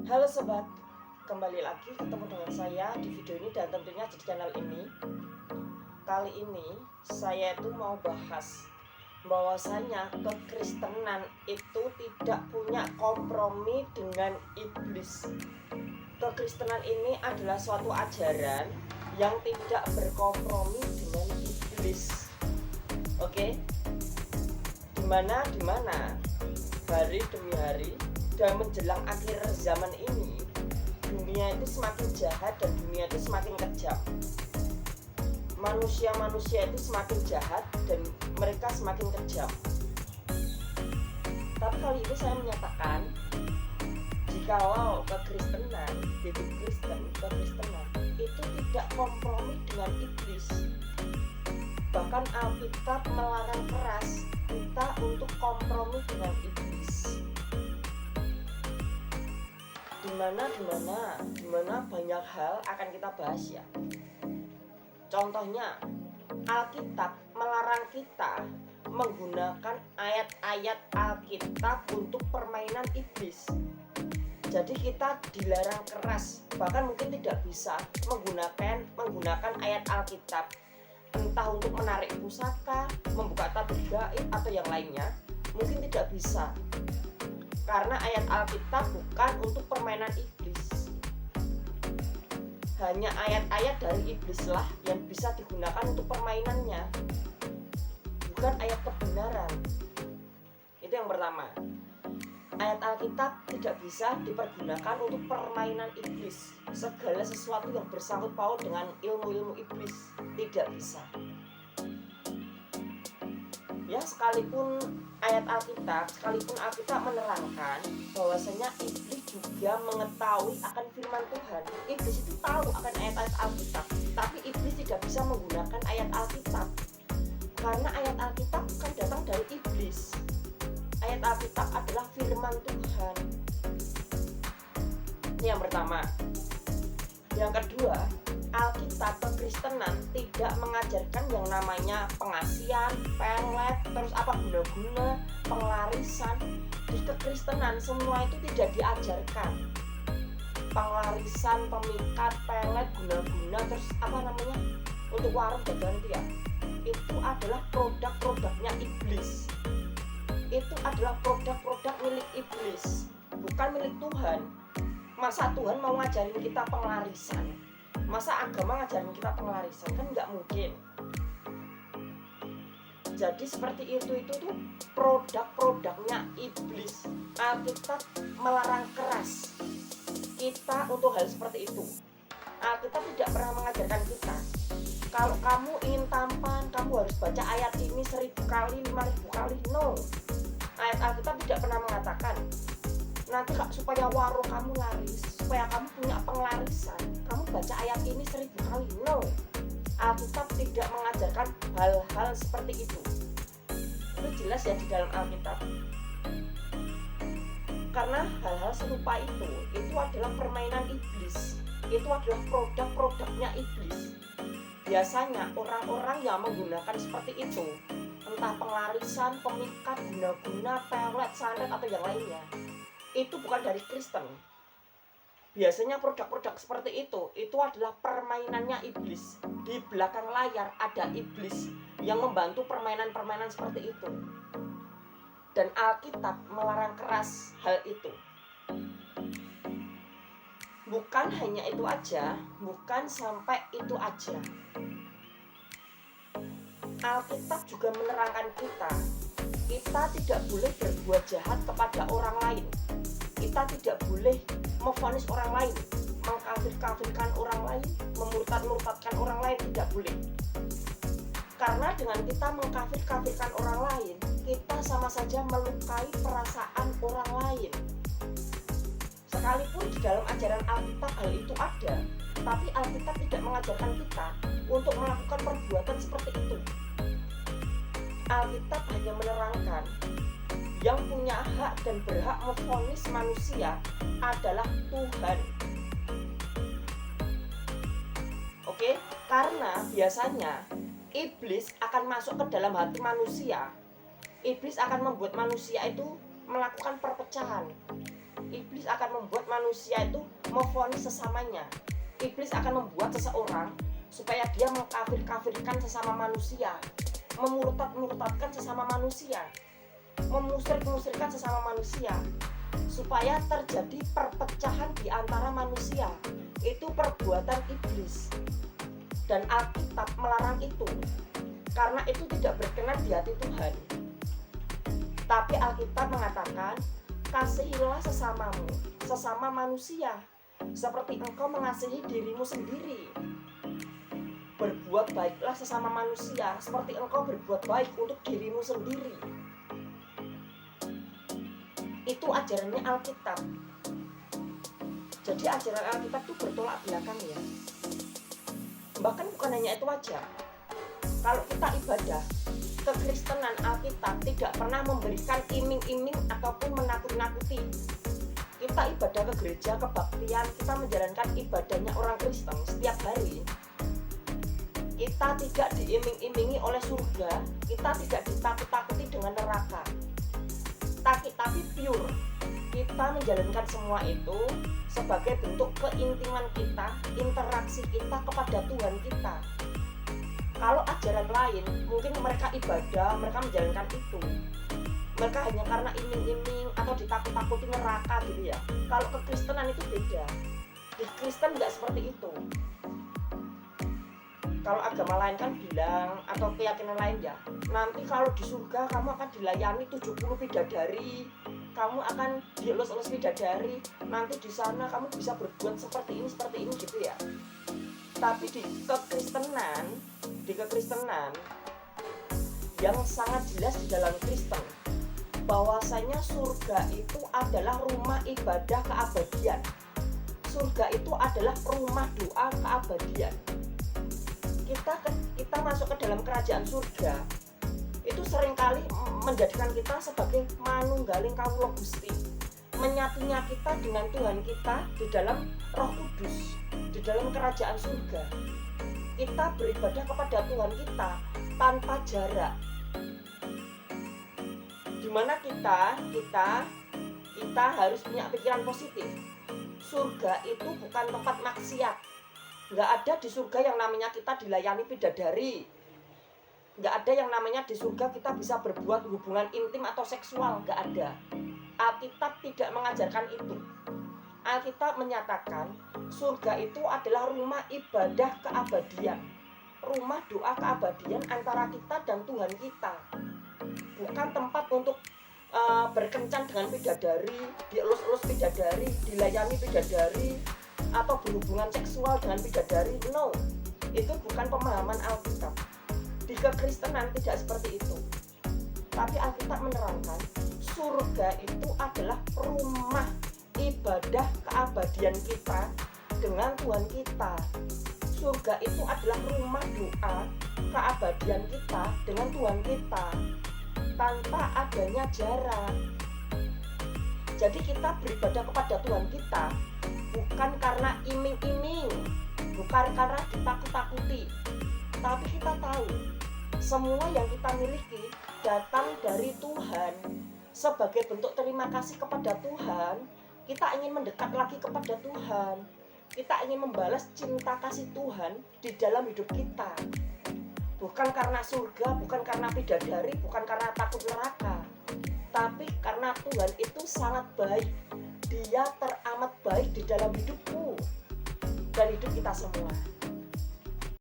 Halo sobat, kembali lagi ketemu dengan saya di video ini dan tentunya di channel ini. Kali ini saya itu mau bahas bahwasanya kekristenan itu tidak punya kompromi dengan iblis. Kekristenan ini adalah suatu ajaran yang tidak berkompromi dengan iblis. Oke? Dimana hari demi hari dan menjelang akhir zaman ini, dunia itu semakin jahat dan dunia itu semakin kejam. Manusia-manusia itu semakin jahat dan mereka semakin kejam. Tapi kali ini saya menyatakan, jikalau kekristenan, hidup Kristen, kekristenan itu tidak kompromi dengan iblis. Bahkan Alkitab melarang keras kita untuk kompromi dengan iblis. Dimana banyak hal akan kita bahas ya. Contohnya, Alkitab melarang kita menggunakan ayat-ayat Alkitab untuk permainan iblis. Jadi kita dilarang keras, bahkan mungkin tidak bisa menggunakan ayat Alkitab, entah untuk menarik pusaka, membuka tabir gaib atau yang lainnya, mungkin tidak bisa. Karena ayat Alkitab bukan untuk permainan iblis. Hanya ayat-ayat dari iblislah yang bisa digunakan untuk permainannya, bukan ayat kebenaran. Itu yang pertama. Ayat Alkitab tidak bisa dipergunakan untuk permainan iblis. Segala sesuatu yang bersangkut paut dengan ilmu-ilmu iblis tidak bisa. Ya, sekalipun Alkitab menerangkan bahwasanya iblis juga mengetahui akan firman Tuhan. Iblis itu tahu akan ayat-ayat Alkitab, tapi iblis tidak bisa menggunakan ayat Alkitab karena ayat Alkitab kan datang dari iblis. Ayat Alkitab adalah firman Tuhan. Ini yang pertama. Yang kedua, Alkitab kekristenan tidak mengajarkan yang namanya pengasihan, pelet, terus guna-guna, penglarisan. Di kekristenan semua itu tidak diajarkan. Penglarisan, pemikat, pelet, guna-guna, terus untuk warung dagangan itu ya. Itu adalah produk-produknya iblis. Itu adalah produk-produk milik iblis, bukan milik Tuhan. Masa Tuhan mau ngajarin kita penglarisan? Masa agama ngajarin kita penglarisan? Kan nggak mungkin. Jadi seperti itu tuh produk-produknya iblis. Alkitab melarang keras kita untuk hal seperti itu. Alkitab tidak pernah mengajarkan kita, kalau kamu ingin tampan, kamu harus baca ayat ini 1000 kali, 5000 kali. No. Ayat Alkitab tidak pernah mengatakan nanti supaya warung kamu laris, supaya kamu punya penglarisan, kamu baca ayat ini 1000 kali. No. Alkitab tidak mengajarkan hal-hal seperti itu. Itu jelas ya di dalam Alkitab. Karena hal-hal serupa itu adalah permainan iblis. Itu adalah produk-produknya iblis. Biasanya orang-orang yang menggunakan seperti itu, entah penglarisan, pemikat, guna-guna, pelet, santet atau yang lainnya, itu bukan dari Kristen. Biasanya produk-produk seperti itu adalah permainannya iblis. Di belakang layar ada iblis yang membantu permainan-permainan seperti itu. Dan Alkitab melarang keras hal itu. Bukan hanya itu aja, bukan sampai itu aja. Alkitab juga menerangkan kita tidak boleh berbuat jahat kepada orang lain. Kita tidak boleh memvonis orang lain, mengkafir-kafirkan orang lain, memurtad-murtadkan orang lain, tidak boleh. Karena dengan kita mengkafir-kafirkan orang lain, kita sama saja melukai perasaan orang lain. Sekalipun di dalam ajaran Alkitab hal itu ada, tapi Alkitab tidak mengajarkan kita untuk melakukan perbuatan seperti itu. Alkitab hanya menerangkan yang punya hak dan berhak memvonis manusia adalah Tuhan. Oke? Karena biasanya iblis akan masuk ke dalam hati manusia. Iblis akan membuat manusia itu melakukan perpecahan. iblis akan membuat manusia itu memvonis sesamanya. Iblis akan membuat seseorang supaya dia mengkafir-kafirkan sesama manusia, memurtad-murtadkan sesama manusia, memusir-musirkan sesama manusia, supaya terjadi perpecahan di antara manusia. Itu perbuatan iblis, dan Alkitab melarang itu karena itu tidak berkenan di hati Tuhan. Tapi Alkitab mengatakan, kasihilah sesamamu, sesama manusia, seperti engkau mengasihi dirimu sendiri. Berbuat baiklah sesama manusia, seperti engkau berbuat baik untuk dirimu sendiri. Itu ajarannya Alkitab. Jadi ajaran Alkitab itu bertolak belakang ya. Bahkan bukan hanya itu aja. Kalau kita ibadah, kekristenan Alkitab tidak pernah memberikan iming-iming ataupun menakut-nakuti. Kita ibadah ke gereja, kebaktian, kita menjalankan ibadahnya orang Kristen setiap hari. Kita tidak diiming-imingi oleh surga, kita tidak ditakut-takuti dengan neraka. Tapi pure, kita menjalankan semua itu sebagai bentuk keintiman kita, interaksi kita kepada Tuhan kita. Kalau ajaran lain, mungkin mereka ibadah, mereka menjalankan itu, mereka hanya karena iming-iming atau ditakut-takuti neraka gitu ya. Kalau kekristenan itu beda. Di Kristen nggak seperti itu. Kalau agama lain kan bilang, atau keyakinan lain ya, nanti kalau di surga kamu akan dilayani 70 bidadari, kamu akan dielus-elus bidadari, nanti di sana kamu bisa berbuat seperti ini gitu ya. Tapi di kekristenan yang sangat jelas di dalam Kristen, bahwasanya surga itu adalah rumah ibadah keabadian. Surga itu adalah rumah doa keabadian. Kita masuk ke dalam kerajaan surga itu seringkali menjadikan kita sebagai manunggaling kawula Gusti, menyatunya kita dengan Tuhan kita di dalam Roh Kudus, di dalam kerajaan surga. Kita beribadah kepada Tuhan kita tanpa jarak. Dimana kita harus punya pikiran positif. Surga itu bukan tempat maksiat. Nggak ada di surga yang namanya kita dilayani bidadari. Nggak ada yang namanya di surga kita bisa berbuat hubungan intim atau seksual. Nggak ada. Alkitab tidak mengajarkan itu. Alkitab menyatakan surga itu adalah rumah ibadah keabadian, rumah doa keabadian antara kita dan Tuhan kita. Bukan tempat untuk berkencan dengan bidadari, dielus-elus bidadari, dilayani bidadari, atau berhubungan seksual dengan bidadari. No, itu bukan pemahaman Alkitab. Di kekristenan tidak seperti itu. Tapi Alkitab menerangkan surga itu adalah rumah ibadah keabadian kita dengan Tuhan kita. Surga itu adalah rumah doa keabadian kita dengan Tuhan kita, tanpa adanya jarak. Jadi kita beribadah kepada Tuhan kita bukan karena iming-iming, bukan karena ditakut-takuti, tapi kita tahu semua yang kita miliki datang dari Tuhan. Sebagai bentuk terima kasih kepada Tuhan, kita ingin mendekat lagi kepada Tuhan. Kita ingin membalas cinta kasih Tuhan di dalam hidup kita. Bukan karena surga, bukan karena bidadari, bukan karena takut neraka, tapi karena Tuhan itu sangat baik. Dia teramat baik di dalam hidupku dan hidup kita semua.